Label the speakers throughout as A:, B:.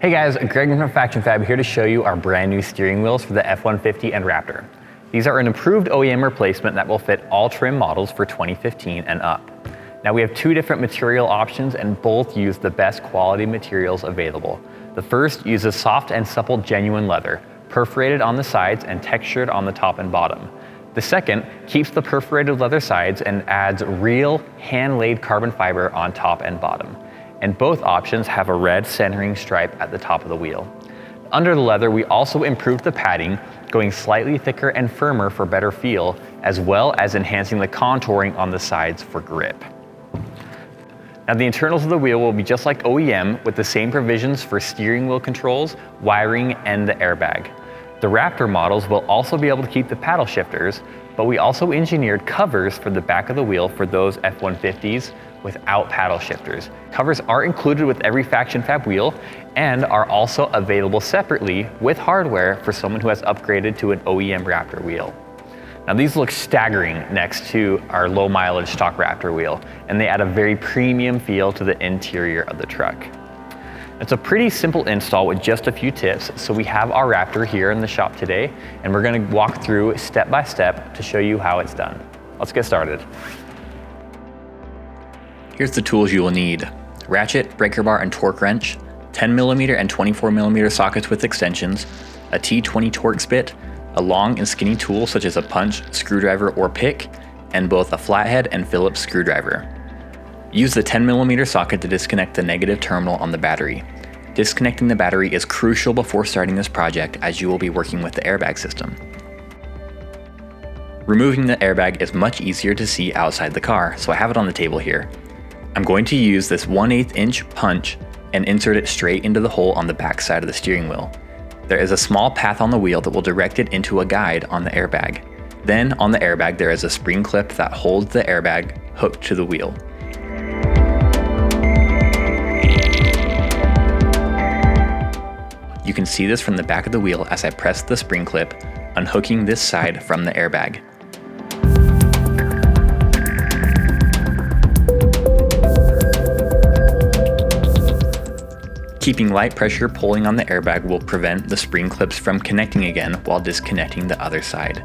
A: Hey guys, Greg from FactionFab here to show you our brand new steering wheels for the F150 and Raptor. These are an improved OEM replacement that will fit all trim models for 2015 and up. Now we have two different material options and both use the best quality materials available. The first uses soft and supple genuine leather, perforated on the sides and textured on the top and bottom. The second keeps the perforated leather sides and adds real hand-laid carbon fiber on top and bottom. And both options have a red centering stripe at the top of the wheel. Under the leather, we also improved the padding, going slightly thicker and firmer for better feel, as well as enhancing the contouring on the sides for grip. Now the internals of the wheel will be just like OEM with the same provisions for steering wheel controls, wiring, and the airbag. The Raptor models will also be able to keep the paddle shifters, but we also engineered covers for the back of the wheel for those F150s without paddle shifters. Covers are included with every FactionFab wheel and are also available separately with hardware for someone who has upgraded to an OEM Raptor wheel. Now these look staggering next to our low mileage stock Raptor wheel, and they add a very premium feel to the interior of the truck. It's a pretty simple install with just a few tips, so we have our Raptor here in the shop today, and we're gonna walk through step by step to show you how it's done. Let's get started.
B: Here's the tools you will need: ratchet, breaker bar, and torque wrench, 10mm and 24mm sockets with extensions, a T20 Torx bit, a long and skinny tool such as a punch, screwdriver, or pick, and both a flathead and Phillips screwdriver. Use the 10mm socket to disconnect the negative terminal on the battery. Disconnecting the battery is crucial before starting this project, as you will be working with the airbag system. Removing the airbag is much easier to see outside the car, so I have it on the table here. I'm going to use this 1/8 inch punch and insert it straight into the hole on the back side of the steering wheel. There is a small path on the wheel that will direct it into a guide on the airbag. Then on the airbag there is a spring clip that holds the airbag hooked to the wheel. You can see this from the back of the wheel as I press the spring clip, unhooking this side from the airbag. Keeping light pressure pulling on the airbag will prevent the spring clips from connecting again while disconnecting the other side.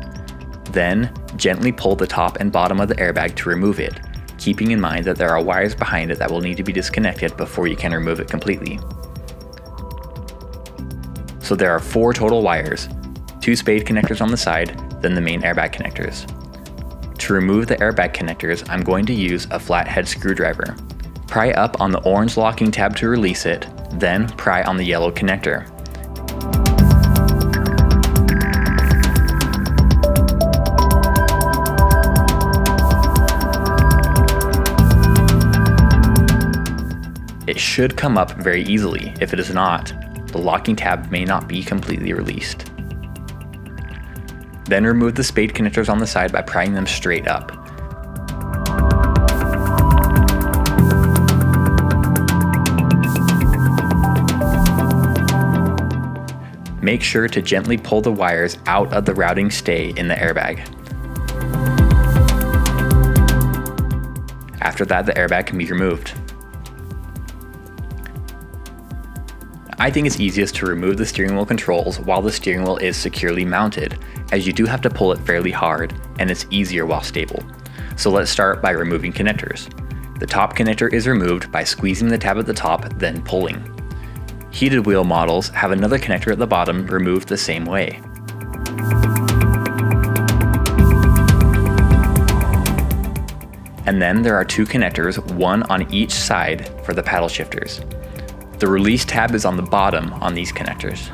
B: Then, gently pull the top and bottom of the airbag to remove it, keeping in mind that there are wires behind it that will need to be disconnected before you can remove it completely. So there are 4 total wires, 2 spade connectors on the side, then the main airbag connectors. To remove the airbag connectors, I'm going to use a flathead screwdriver. Pry up on the orange locking tab to release it, then pry on the yellow connector. It should come up very easily. If it is not, the locking tab may not be completely released. Then remove the spade connectors on the side by prying them straight up. Make sure to gently pull the wires out of the routing stay in the airbag. After that, the airbag can be removed. I think it's easiest to remove the steering wheel controls while the steering wheel is securely mounted, as you do have to pull it fairly hard, and it's easier while stable. So let's start by removing connectors. The top connector is removed by squeezing the tab at the top, then pulling. Heated wheel models have another connector at the bottom removed the same way. And then there are 2 connectors, one on each side for the paddle shifters. The release tab is on the bottom on these connectors.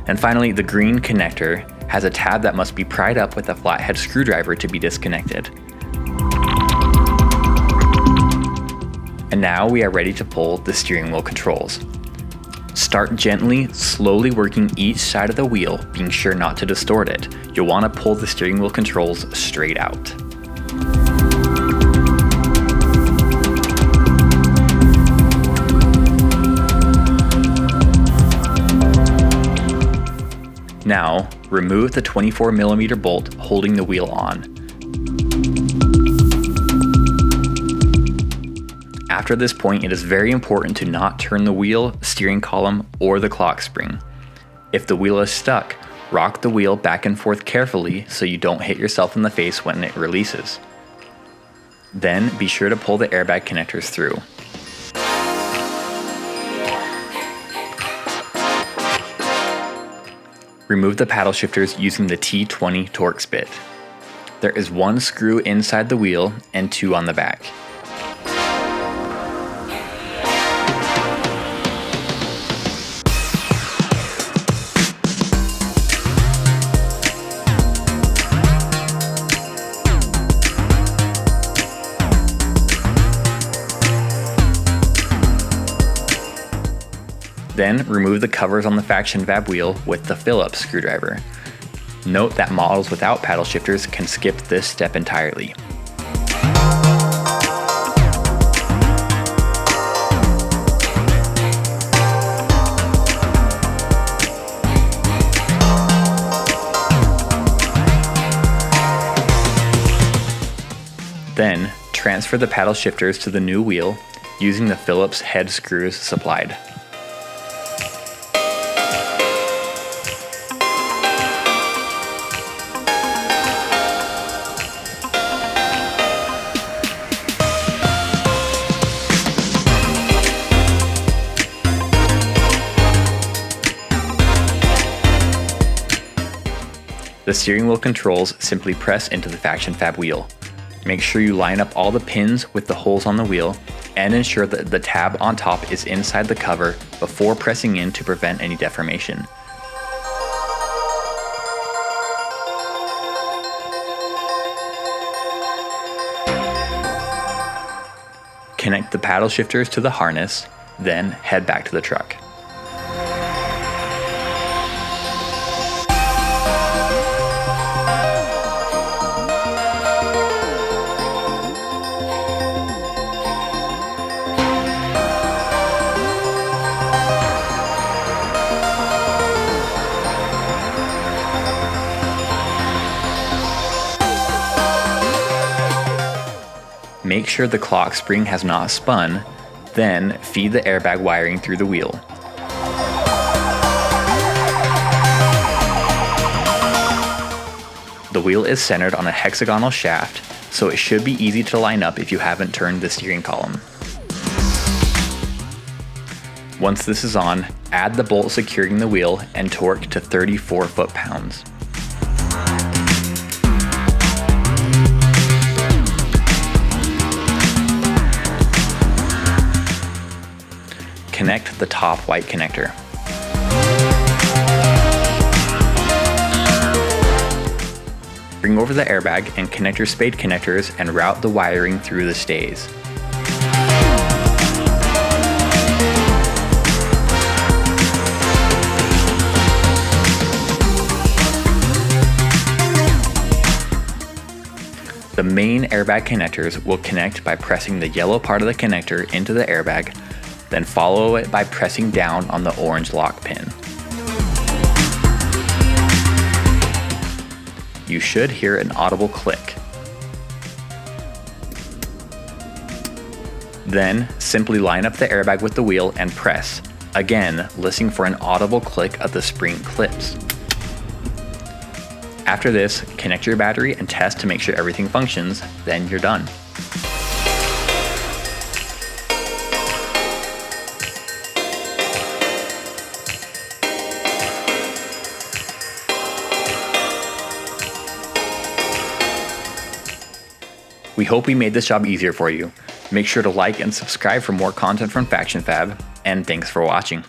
B: And finally, the green connector has a tab that must be pried up with a flathead screwdriver to be disconnected. And now we are ready to pull the steering wheel controls. Start gently, slowly working each side of the wheel, being sure not to distort it. You'll want to pull the steering wheel controls straight out. Now, remove the 24mm bolt holding the wheel on. After this point, it is very important to not turn the wheel, steering column, or the clock spring. If the wheel is stuck, rock the wheel back and forth carefully so you don't hit yourself in the face when it releases. Then be sure to pull the airbag connectors through. Remove the paddle shifters using the T20 Torx bit. There is one screw inside the wheel and two on the back. Then remove the covers on the FactionFab wheel with the Phillips screwdriver. Note that models without paddle shifters can skip this step entirely. Then transfer the paddle shifters to the new wheel using the Phillips head screws supplied. The steering wheel controls simply press into the FactionFab wheel. Make sure you line up all the pins with the holes on the wheel and ensure that the tab on top is inside the cover before pressing in to prevent any deformation. Connect the paddle shifters to the harness, then head back to the truck. Make sure the clock spring has not spun, then feed the airbag wiring through the wheel. The wheel is centered on a hexagonal shaft, so it should be easy to line up if you haven't turned the steering column. Once this is on, add the bolt securing the wheel and torque to 34 foot-pounds. Connect the top white connector. Bring over the airbag and connect your spade connectors and route the wiring through the stays. The main airbag connectors will connect by pressing the yellow part of the connector into the airbag, then follow it by pressing down on the orange lock pin. You should hear an audible click. Then simply line up the airbag with the wheel and press, again listening for an audible click of the spring clips. After this, connect your battery and test to make sure everything functions, then you're done. We hope we made this job easier for you. Make sure to like and subscribe for more content from FactionFab, and thanks for watching.